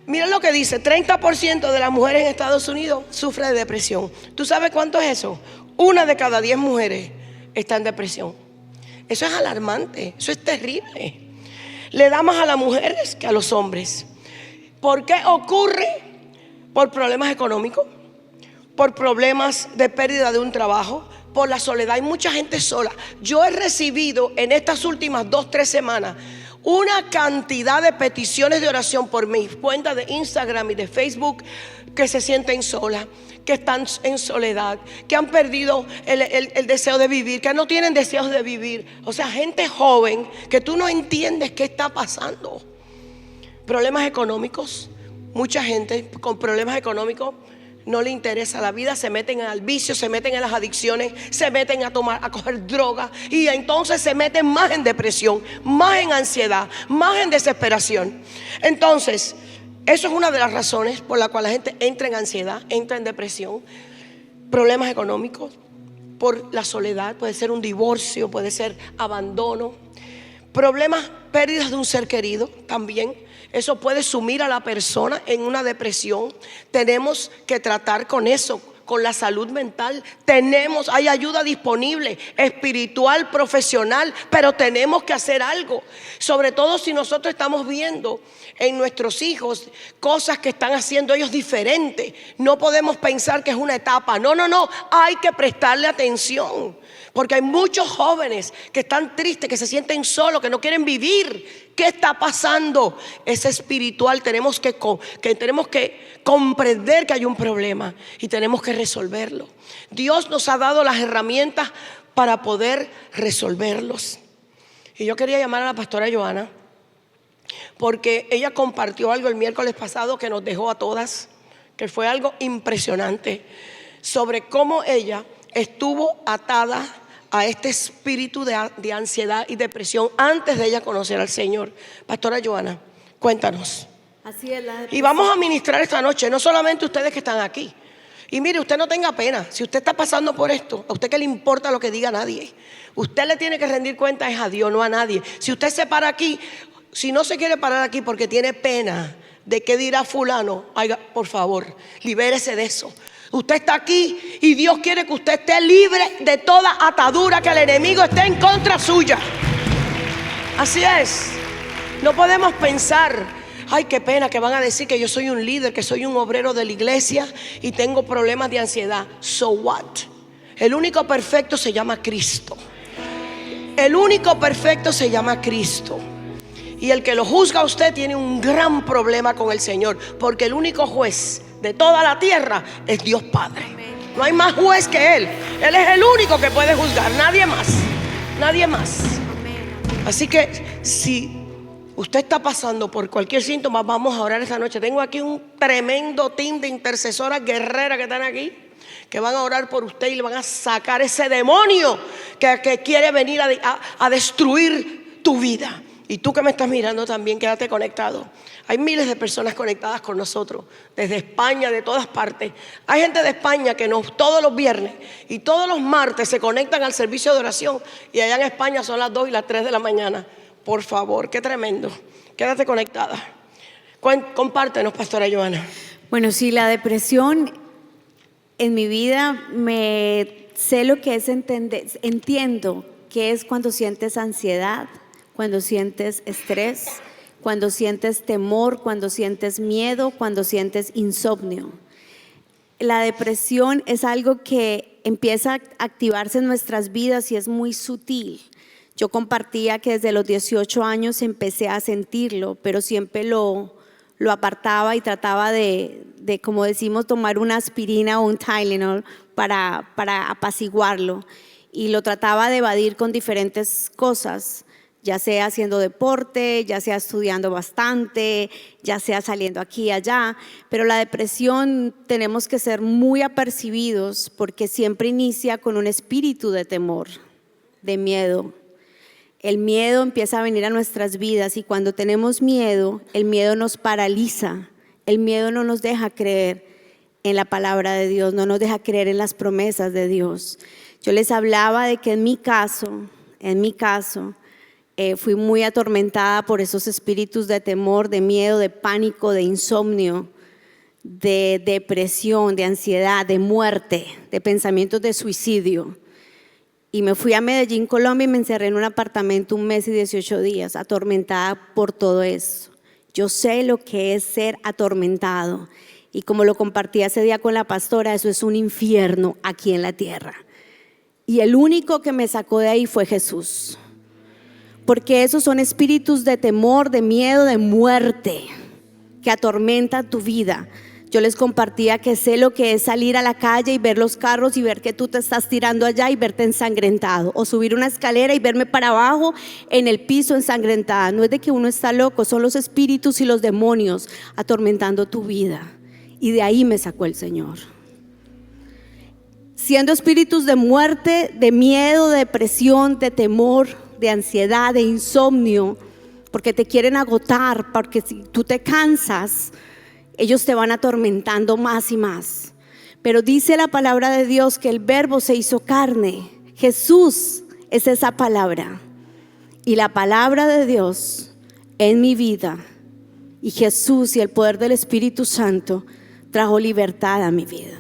Mira lo que dice, 30% de las mujeres en Estados Unidos sufre de depresión. ¿Tú sabes cuánto es eso? 1 de cada 10 mujeres está en depresión. Eso es alarmante, eso es terrible. Le da más a las mujeres que a los hombres. ¿Por qué ocurre? Por problemas económicos, por problemas de pérdida de un trabajo, por la soledad. Hay mucha gente sola. Yo he recibido en estas últimas 2-3 semanas una cantidad de peticiones de oración por mis cuentas de Instagram y de Facebook, que se sienten solas, que están en soledad, que han perdido el deseo de vivir, que no tienen deseos de vivir. O sea, gente joven que tú no entiendes qué está pasando. Problemas económicos. Mucha gente con problemas económicos no le interesa la vida, se meten al vicio, se meten en las adicciones, se meten a coger drogas, y entonces se meten más en depresión, más en ansiedad, más en desesperación. Entonces, eso es una de las razones por la cual la gente entra en ansiedad, entra en depresión. Problemas económicos, por la soledad, puede ser un divorcio, puede ser abandono. Problemas, pérdidas de un ser querido también. Eso puede sumir a la persona en una depresión. Tenemos que tratar con eso, con la salud mental. Hay ayuda disponible, espiritual, profesional, pero tenemos que hacer algo. Sobre todo si nosotros estamos viendo en nuestros hijos cosas que están haciendo ellos diferentes. No podemos pensar que es una etapa. No, hay que prestarle atención. Porque hay muchos jóvenes que están tristes, que se sienten solos, que no quieren vivir. ¿Qué está pasando? Es espiritual. Tenemos que comprender que hay un problema y tenemos que resolverlo. Dios nos ha dado las herramientas para poder resolverlos. Y yo quería llamar a la pastora Joana, porque ella compartió algo el miércoles pasado que nos dejó a todas, que fue algo impresionante, sobre cómo ella estuvo atada a este espíritu de ansiedad y depresión antes de ella conocer al Señor. Pastora Joana, cuéntanos. Así es. Y vamos a ministrar esta noche, no solamente ustedes que están aquí. Y mire, usted no tenga pena. Si usted está pasando por esto, a usted que le importa lo que diga nadie. Usted le tiene que rendir cuentas a Dios, no a nadie. Si usted se para aquí, si no se quiere parar aquí porque tiene pena de qué dirá fulano, por favor, libérese de eso. Usted está aquí y Dios quiere que usted esté libre de toda atadura, que el enemigo esté en contra suya. Así es. No podemos pensar, ay, qué pena que van a decir que yo soy un líder, que soy un obrero de la iglesia y tengo problemas de ansiedad. So what? El único perfecto se llama Cristo. El único perfecto se llama Cristo. Y el que lo juzga a usted tiene un gran problema con el Señor, porque el único juez de toda la tierra es Dios Padre. No hay más juez que Él. Él es el único que puede juzgar, nadie más. Nadie más. Así que si usted está pasando por cualquier síntoma, vamos a orar esta noche. Tengo aquí un tremendo team de intercesoras guerreras que están aquí, que van a orar por usted y le van a sacar ese demonio que quiere venir a destruir tu vida. Y tú que me estás mirando también, quédate conectado. Hay miles de personas conectadas con nosotros, desde España, de todas partes. Hay gente de España que todos los viernes y todos los martes se conectan al servicio de oración. Y allá en España son las 2 y las 3 de la mañana. Por favor, qué tremendo. Quédate conectada. Compártenos, pastora Joana. Bueno, sí, la depresión en mi vida sé lo que es entiendo que es cuando sientes ansiedad, cuando sientes estrés, cuando sientes temor, cuando sientes miedo, cuando sientes insomnio. La depresión es algo que empieza a activarse en nuestras vidas y es muy sutil. Yo compartía que desde los 18 años empecé a sentirlo, pero siempre lo apartaba y trataba de, como decimos, tomar una aspirina o un Tylenol para apaciguarlo. Y lo trataba de evadir con diferentes cosas, ya sea haciendo deporte, ya sea estudiando bastante, ya sea saliendo aquí y allá. Pero la depresión tenemos que ser muy apercibidos porque siempre inicia con un espíritu de temor, de miedo. El miedo empieza a venir a nuestras vidas y cuando tenemos miedo, el miedo nos paraliza. El miedo no nos deja creer en la palabra de Dios, no nos deja creer en las promesas de Dios. Yo les hablaba de que en mi caso, Fui muy atormentada por esos espíritus de temor, de miedo, de pánico, de insomnio, de depresión, de ansiedad, de muerte, de pensamientos de suicidio. Y me fui a Medellín, Colombia, y me encerré en un apartamento 1 mes y 18 días, atormentada por todo eso. Yo sé lo que es ser atormentado. Y como lo compartí ese día con la pastora, eso es un infierno aquí en la tierra. Y el único que me sacó de ahí fue Jesús. Porque esos son espíritus de temor, de miedo, de muerte que atormentan tu vida. Yo les compartía que sé lo que es salir a la calle y ver los carros y ver que tú te estás tirando allá y verte ensangrentado, o subir una escalera y verme para abajo en el piso ensangrentada. No es de que uno está loco, son los espíritus y los demonios atormentando tu vida. Y de ahí me sacó el Señor. Siendo espíritus de muerte, de miedo, de depresión, de temor, de ansiedad, de insomnio, porque te quieren agotar, porque si tú te cansas, ellos te van atormentando más y más. Pero dice la palabra de Dios que el Verbo se hizo carne. Jesús es esa palabra. Y la palabra de Dios en mi vida, y Jesús y el poder del Espíritu Santo trajo libertad a mi vida.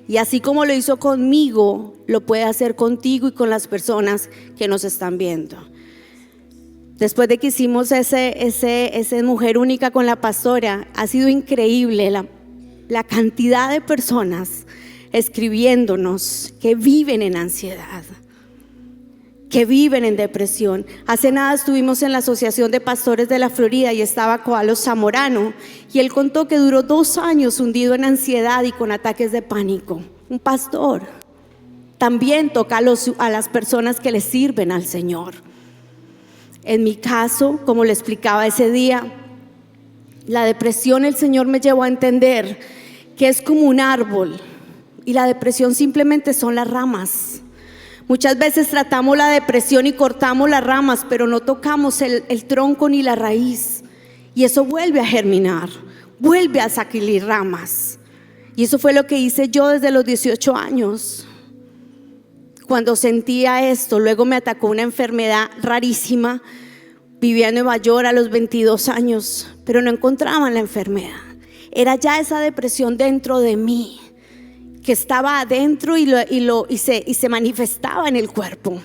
Y así como lo hizo conmigo, lo puede hacer contigo y con las personas que nos están viendo. Después de que hicimos ese Mujer Única con la pastora, ha sido increíble la cantidad de personas escribiéndonos que viven en ansiedad, que viven en depresión. Hace nada estuvimos en la Asociación de Pastores de la Florida y estaba Coalo Zamorano, y él contó que duró 2 años hundido en ansiedad y con ataques de pánico. Un pastor también toca a las personas que le sirven al Señor. En mi caso, como le explicaba ese día, la depresión, el Señor me llevó a entender que es como un árbol y la depresión simplemente son las ramas. Muchas veces tratamos la depresión y cortamos las ramas, pero no tocamos el tronco ni la raíz, y eso vuelve a germinar, vuelve a salir ramas. Y eso fue lo que hice yo desde los 18 años. Cuando sentía esto, luego me atacó una enfermedad rarísima. Vivía en Nueva York a los 22 años, pero no encontraban la enfermedad. Era ya esa depresión dentro de mí, que estaba adentro y se manifestaba en el cuerpo.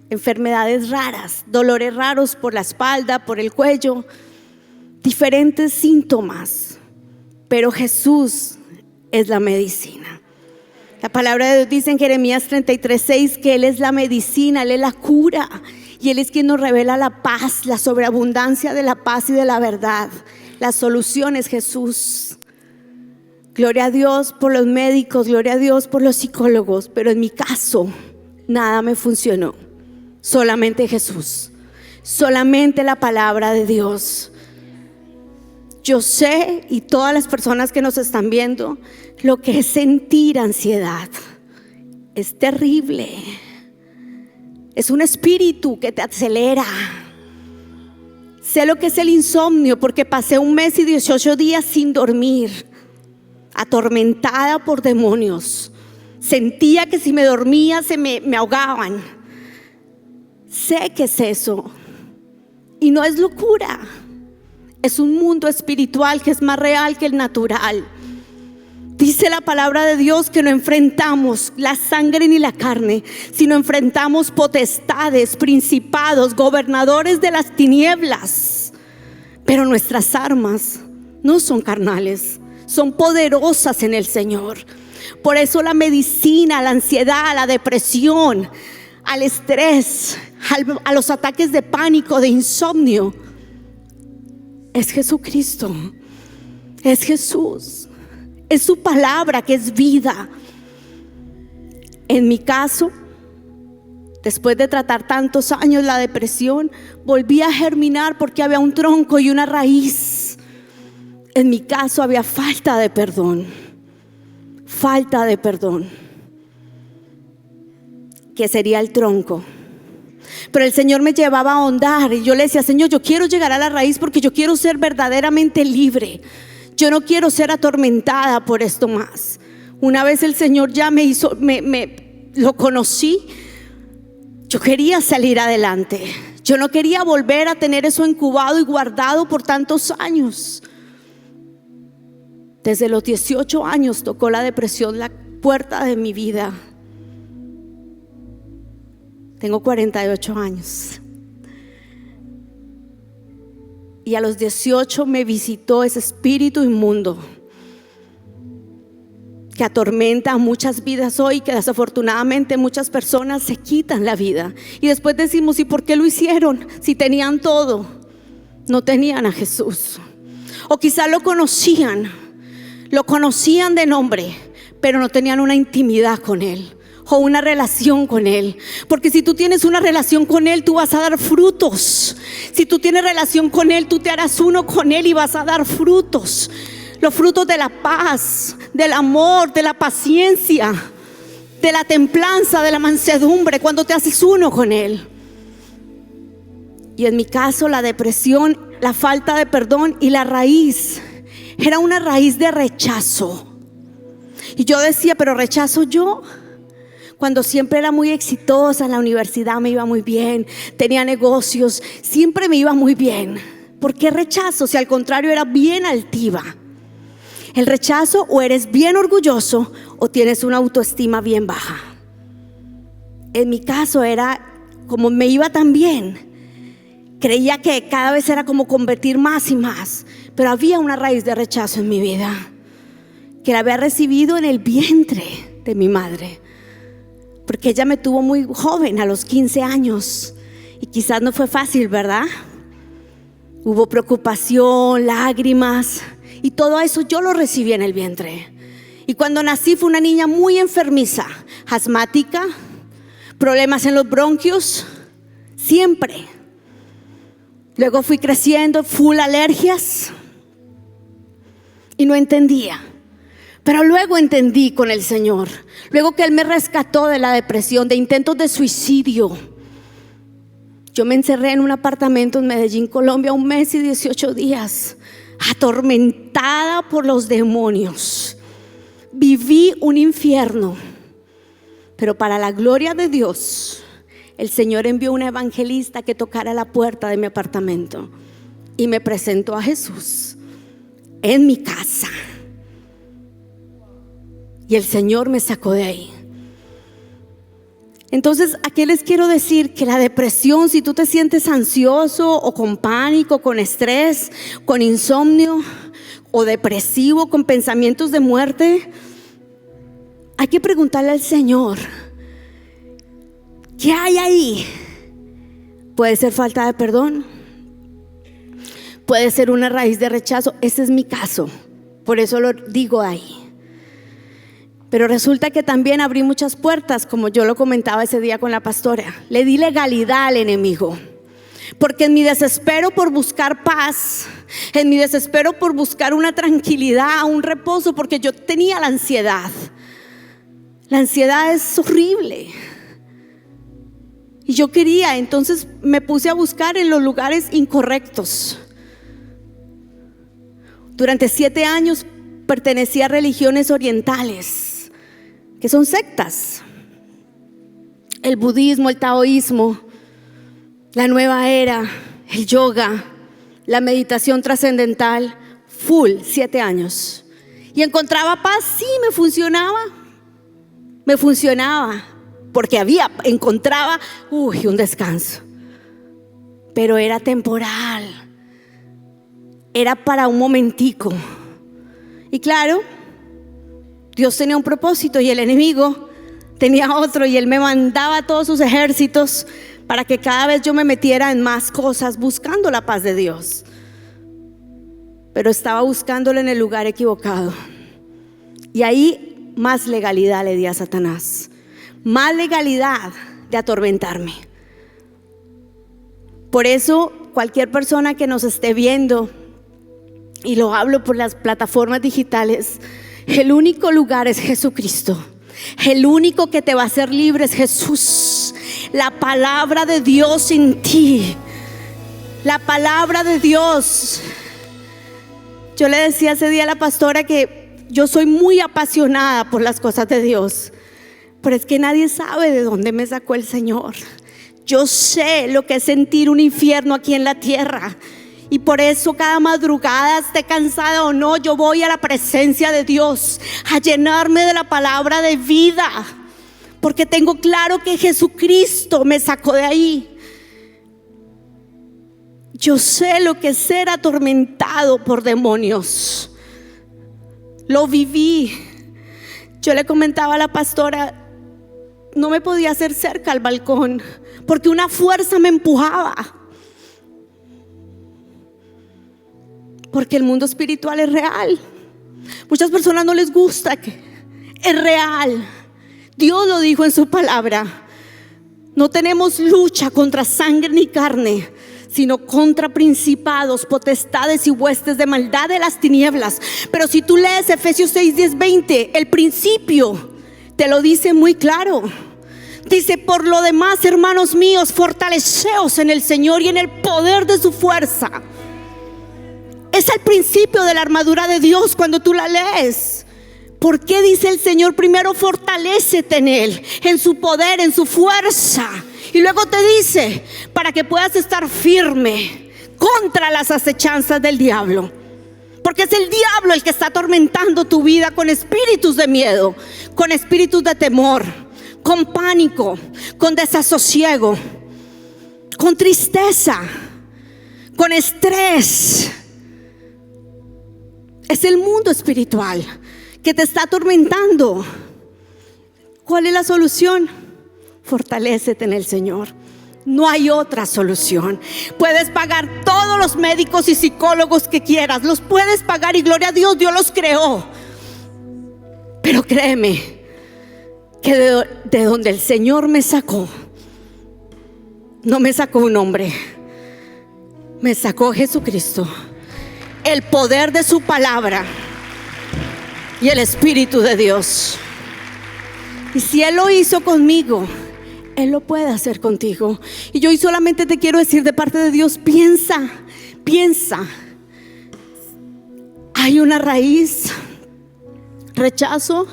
Enfermedades raras, dolores raros por la espalda, por el cuello, diferentes síntomas. Pero Jesús es la medicina. La palabra de Dios dice en Jeremías 33:6 que Él es la medicina, Él es la cura, y Él es quien nos revela la paz, la sobreabundancia de la paz y de la verdad. La solución es Jesús. Gloria a Dios por los médicos, gloria a Dios por los psicólogos, pero en mi caso nada me funcionó. Solamente Jesús, solamente la palabra de Dios. Yo sé, y todas las personas que nos están viendo, lo que es sentir ansiedad. Es terrible. Es un espíritu que te acelera. Sé lo que es el insomnio, porque pasé 1 mes y 18 días sin dormir, atormentada por demonios. Sentía que si me dormía me ahogaban. Sé que es eso. Y no es locura. Es un mundo espiritual que es más real que el natural. Dice la palabra de Dios que no enfrentamos la sangre ni la carne, sino enfrentamos potestades, principados, gobernadores de las tinieblas. Pero nuestras armas no son carnales, son poderosas en el Señor. Por eso la medicina, la ansiedad, la depresión, al estrés, a los ataques de pánico, de insomnio, es Jesucristo, es Jesús, es su palabra que es vida. En mi caso, después de tratar tantos años la depresión, volví a germinar porque había un tronco y una raíz. En mi caso había falta de perdón, que sería el tronco. Pero el Señor me llevaba a ahondar y yo le decía: Señor, yo quiero llegar a la raíz porque yo quiero ser verdaderamente libre. Yo no quiero ser atormentada por esto más. Una vez el Señor ya lo conocí. Yo quería salir adelante. Yo no quería volver a tener eso incubado y guardado por tantos años. Desde los 18 años tocó la depresión la puerta de mi vida. Tengo 48 años. Y a los 18 me visitó ese espíritu inmundo que atormenta a muchas vidas hoy, que desafortunadamente muchas personas se quitan la vida. Y después decimos, ¿y por qué lo hicieron? Si tenían todo, no tenían a Jesús. O quizás lo conocían de nombre, pero no tenían una intimidad con Él o una relación con Él. Porque si tú tienes una relación con Él, tú vas a dar frutos. Si tú tienes relación con Él, tú te harás uno con Él y vas a dar frutos. Los frutos de la paz, del amor, de la paciencia, de la templanza, de la mansedumbre, cuando te haces uno con Él. Y en mi caso, la depresión, la falta de perdón y la raíz era una raíz de rechazo. Y yo decía, pero rechazo yo, cuando siempre era muy exitosa en la universidad, me iba muy bien, tenía negocios, siempre me iba muy bien. ¿Por qué rechazo? Si al contrario era bien altiva. El rechazo, o eres bien orgulloso o tienes una autoestima bien baja. En mi caso era como me iba tan bien, creía que cada vez era como convertir más y más, pero había una raíz de rechazo en mi vida que la había recibido en el vientre de mi madre, porque ella me tuvo muy joven, a los 15 años, y quizás no fue fácil, ¿verdad? Hubo preocupación, lágrimas, y todo eso yo lo recibí en el vientre. Y cuando nací fue una niña muy enfermiza, asmática, problemas en los bronquios, siempre. Luego fui creciendo, full alergias, y no entendía. Pero luego entendí con el Señor, luego que Él me rescató de la depresión, de intentos de suicidio. Yo me encerré en un apartamento en Medellín, Colombia, 1 mes y 18 días, atormentada por los demonios. Viví un infierno, pero para la gloria de Dios, el Señor envió una evangelista que tocara la puerta de mi apartamento y me presentó a Jesús en mi casa. Y el Señor me sacó de ahí. Entonces, ¿a qué les quiero decir? Que la depresión, si tú te sientes ansioso o con pánico, con estrés, con insomnio o depresivo, con pensamientos de muerte, hay que preguntarle al Señor, ¿qué hay ahí? Puede ser falta de perdón, puede ser una raíz de rechazo. Ese es mi caso, por eso lo digo ahí. Pero resulta que también abrí muchas puertas, como yo lo comentaba ese día con la pastora. Le di legalidad al enemigo, porque en mi desespero por buscar paz, en mi desespero por buscar una tranquilidad, un reposo, porque yo tenía la ansiedad. La ansiedad es horrible. Y yo quería, entonces me puse a buscar en los lugares incorrectos. Durante 7 años pertenecí a religiones orientales, que son sectas. El budismo, el taoísmo, la nueva era, el yoga, la meditación trascendental, full, 7 años. Y encontraba paz, sí, me funcionaba, porque encontraba un descanso. Pero era temporal, era para un momentico. Y claro, Dios tenía un propósito y el enemigo tenía otro, y él me mandaba a todos sus ejércitos para que cada vez yo me metiera en más cosas buscando la paz de Dios. Pero estaba buscándolo en el lugar equivocado, y ahí más legalidad le di a Satanás, más legalidad de atormentarme. Por eso cualquier persona que nos esté viendo, y lo hablo por las plataformas digitales, el único lugar es Jesucristo. El único que te va a hacer libre es Jesús. La palabra de Dios en ti. La palabra de Dios. Yo le decía ese día a la pastora que yo soy muy apasionada por las cosas de Dios, pero es que nadie sabe de dónde me sacó el Señor. Yo sé lo que es sentir un infierno aquí en la tierra. Y por eso cada madrugada, esté cansada o no, yo voy a la presencia de Dios a llenarme de la palabra de vida. Porque tengo claro que Jesucristo me sacó de ahí. Yo sé lo que es ser atormentado por demonios. Lo viví. Yo le comentaba a la pastora, no me podía hacer cerca al balcón porque una fuerza me empujaba. Porque el mundo espiritual es real. Muchas personas no les gusta, es real. Dios lo dijo en su palabra. No tenemos lucha contra sangre ni carne, sino contra principados, potestades y huestes de maldad de las tinieblas. Pero si tú lees Efesios 6, 10, 20, el principio te lo dice muy claro. Dice: por lo demás, hermanos míos, fortaleceos en el Señor y en el poder de su fuerza. Es el principio de la armadura de Dios cuando tú la lees. ¿Por qué dice el Señor primero fortalécete en Él, en su poder, en su fuerza? Y luego te dice, para que puedas estar firme contra las acechanzas del diablo. Porque es el diablo el que está atormentando tu vida con espíritus de miedo, con espíritus de temor, con pánico, con desasosiego, con tristeza, con estrés. Es el mundo espiritual que te está atormentando. ¿Cuál es la solución? Fortalécete en el Señor. No hay otra solución. Puedes pagar todos los médicos y psicólogos que quieras, los puedes pagar y gloria a Dios, Dios los creó. Pero créeme que de donde el Señor me sacó, no me sacó un hombre, me sacó Jesucristo, el poder de su palabra y el Espíritu de Dios. Y si Él lo hizo conmigo, Él lo puede hacer contigo. Y yo hoy solamente te quiero decir de parte de Dios, piensa. Hay una raíz: rechazo,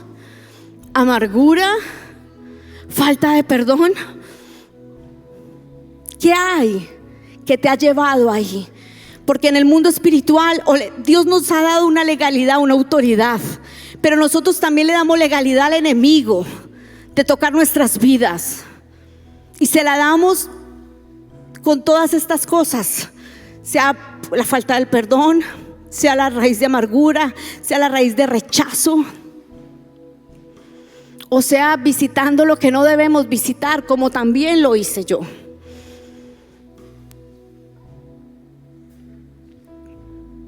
amargura, falta de perdón. ¿Qué hay que te ha llevado ahí? Porque en el mundo espiritual Dios nos ha dado una legalidad, una autoridad, pero nosotros también le damos legalidad al enemigo de tocar nuestras vidas. Y se la damos con todas estas cosas, sea la falta del perdón, sea la raíz de amargura, sea la raíz de rechazo, o sea visitando lo que no debemos visitar, como también lo hice yo.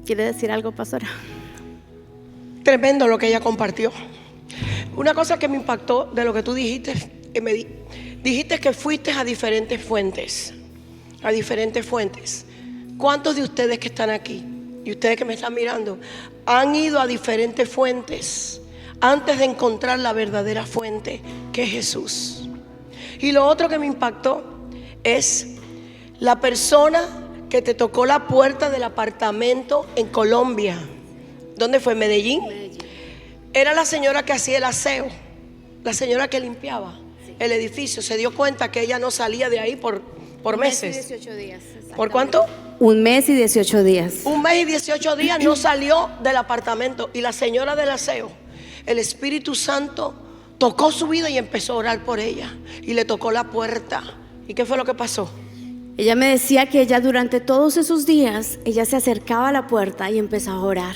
¿Quiere decir algo, pastora? Tremendo lo que ella compartió. Una cosa que me impactó de lo que tú dijiste, dijiste que fuiste a diferentes fuentes. A diferentes fuentes. ¿Cuántos de ustedes que están aquí y ustedes que me están mirando han ido a diferentes fuentes antes de encontrar la verdadera fuente, que es Jesús? Y lo otro que me impactó es la persona que te tocó la puerta del apartamento en Colombia. ¿Dónde fue? ¿Medellín? Era la señora que hacía el aseo, la señora que limpiaba el edificio. Se dio cuenta que ella no salía de ahí por meses. 18 días. ¿Por cuánto? 1 mes y 18 días. 1 mes y 18 días no salió del apartamento. Y la señora del aseo, el Espíritu Santo tocó su vida y empezó a orar por ella. Y le tocó la puerta. ¿Y qué fue lo que pasó? Ella me decía que ella durante todos esos días, ella se acercaba a la puerta y empezaba a orar,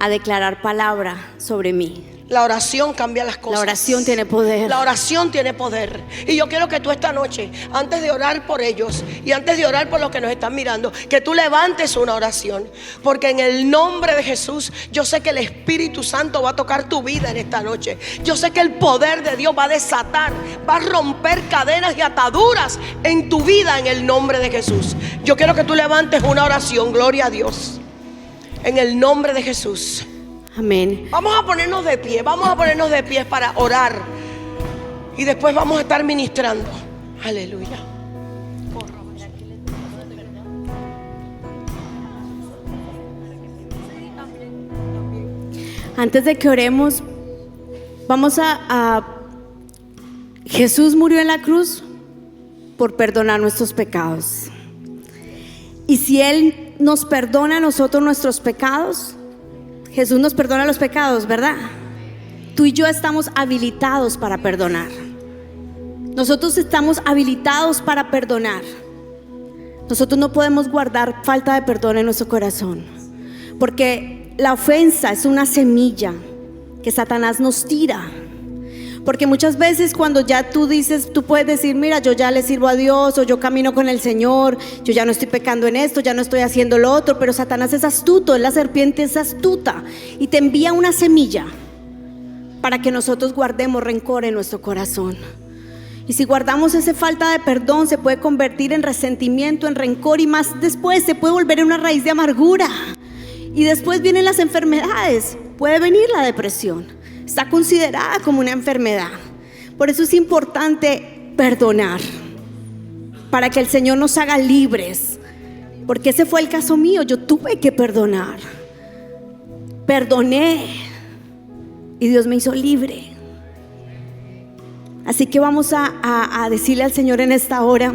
a declarar palabra sobre mí. La oración cambia las cosas. La oración tiene poder. La oración tiene poder. Y yo quiero que tú esta noche, antes de orar por ellos y antes de orar por los que nos están mirando, que tú levantes una oración. Porque en el nombre de Jesús, yo sé que el Espíritu Santo va a tocar tu vida en esta noche. Yo sé que el poder de Dios va a desatar, va a romper cadenas y ataduras en tu vida en el nombre de Jesús. Yo quiero que tú levantes una oración, gloria a Dios, en el nombre de Jesús. Amén. Vamos a ponernos de pie para orar. Y después vamos a estar ministrando. Aleluya. Antes de que oremos, vamos a Jesús murió en la cruz por perdonar nuestros pecados. Y si Él nos perdona a nosotros nuestros pecados, Jesús nos perdona los pecados, ¿verdad? Tú y yo estamos habilitados para perdonar. Nosotros estamos habilitados para perdonar. Nosotros no podemos guardar falta de perdón en nuestro corazón, porque la ofensa es una semilla que Satanás nos tira. Porque muchas veces cuando ya tú dices, tú puedes decir, mira, yo ya le sirvo a Dios, o yo camino con el Señor, yo ya no estoy pecando en esto, ya no estoy haciendo lo otro. Pero Satanás es astuto, la serpiente es astuta y te envía una semilla para que nosotros guardemos rencor en nuestro corazón. Y si guardamos esa falta de perdón, se puede convertir en resentimiento, en rencor, y más después se puede volver en una raíz de amargura. Y después vienen las enfermedades, puede venir la depresión, está considerada como una enfermedad. Por eso es importante perdonar, para que el Señor nos haga libres. Porque ese fue el caso mío, yo tuve que perdonar. Perdoné y Dios me hizo libre. Así que vamos a decirle al Señor en esta hora: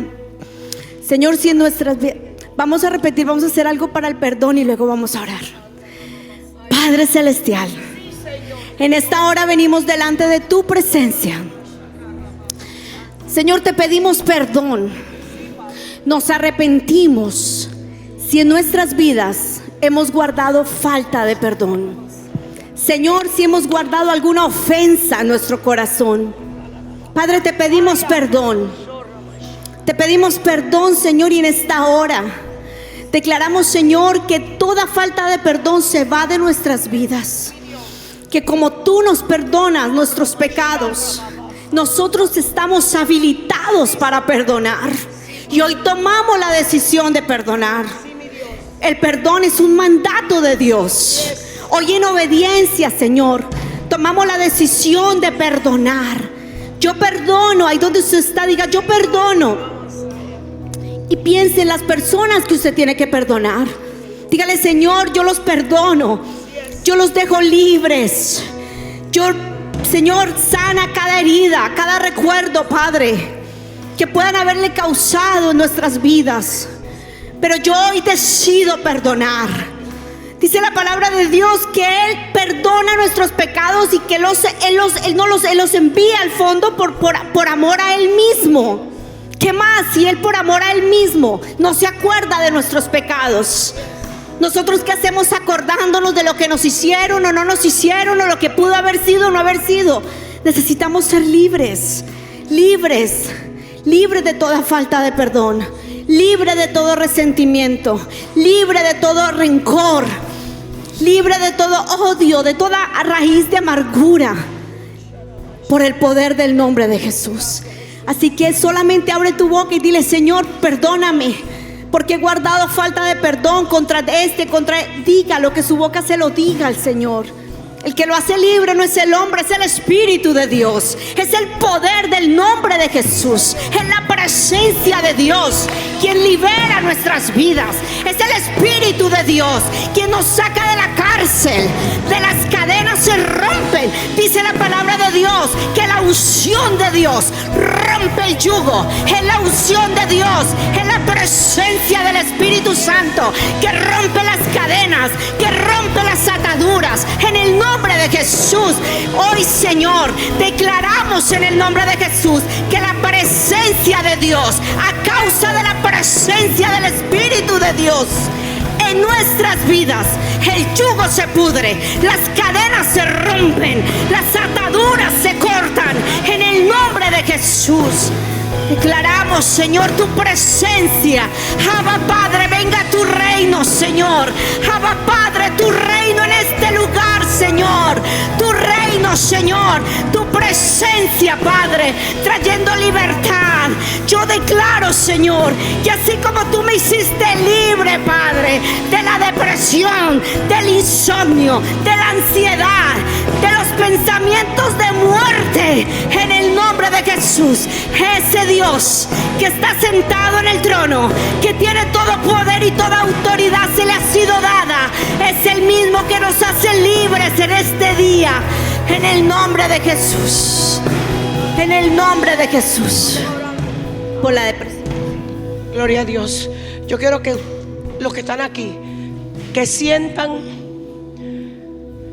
Señor, si en nuestras vidas, vamos a repetir, vamos a hacer algo para el perdón y luego vamos a orar. Padre Celestial, en esta hora venimos delante de tu presencia. Señor, te pedimos perdón. Nos arrepentimos si en nuestras vidas hemos guardado falta de perdón. Señor, si hemos guardado alguna ofensa en nuestro corazón, Padre, te pedimos perdón. Te pedimos perdón, Señor, y en esta hora declaramos, Señor, que toda falta de perdón se va de nuestras vidas. Que como tú nos perdonas nuestros pecados, nosotros estamos habilitados para perdonar. Y hoy tomamos la decisión de perdonar. El perdón es un mandato de Dios. Hoy en obediencia, Señor, tomamos la decisión de perdonar. Yo perdono. Ahí donde usted está, diga: yo perdono. Y piense en las personas que usted tiene que perdonar. Dígale: Señor, yo los perdono, yo los dejo libres. Yo, Señor, sana cada herida, cada recuerdo, Padre, que puedan haberle causado en nuestras vidas. Pero yo hoy decido perdonar. Dice la palabra de Dios que Él perdona nuestros pecados y que Él los envía al fondo por amor a Él mismo. ¿Qué más si Él por amor a Él mismo no se acuerda de nuestros pecados? Nosotros, ¿qué hacemos acordándonos de lo que nos hicieron o no nos hicieron, o lo que pudo haber sido o no haber sido? Necesitamos ser libres, libres, libres de toda falta de perdón, libre de todo resentimiento, libre de todo rencor, libre de todo odio, de toda raíz de amargura, por el poder del nombre de Jesús. Así que solamente abre tu boca y dile: Señor, perdóname, porque he guardado falta de perdón contra diga lo que su boca se lo diga al Señor. El que lo hace libre no es el hombre, es el Espíritu de Dios. Es el poder del nombre de Jesús. Es la presencia de Dios quien libera nuestras vidas. Es el Espíritu de Dios quien nos saca de la cárcel. De las cadenas se rompen. Dice la palabra de Dios que la unción de Dios rompe el yugo. Es la unción de Dios, es la presencia del Espíritu Santo que rompe las cadenas, que rompe las ataduras. En el nombre de Jesús, hoy, Señor, declaramos en el nombre de Jesús que la presencia de Dios, a causa de la presencia del Espíritu de Dios en nuestras vidas, el yugo se pudre, las cadenas se rompen, las ataduras se cortan en el nombre de Jesús. Declaramos, Señor, tu presencia. Abba, Padre, venga tu reino, Señor. Abba, Padre, tu reino en este lugar, Señor. Tu reino, Señor. Tu presencia, Padre, trayendo libertad. Yo declaro, Señor, que así como tú me hiciste libre, Padre, de la depresión, del insomnio, de la ansiedad, de los pensamientos de muerte, en el nombre de Jesús, ese Dios que está sentado en el trono, que tiene todo poder y toda autoridad se le ha sido dada, es el mismo que nos hace libres en este día, en el nombre de Jesús, en el nombre de Jesús. Por la depresión. Gloria a Dios. Yo quiero que los que están aquí, que sientan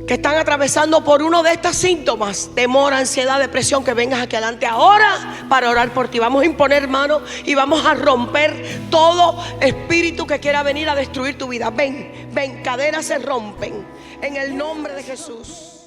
que están atravesando por uno de estos síntomas, temor, ansiedad, depresión, que vengas aquí adelante ahora para orar por ti. Vamos a imponer manos y vamos a romper todo espíritu que quiera venir a destruir tu vida. Ven, ven, cadenas se rompen en el nombre de Jesús.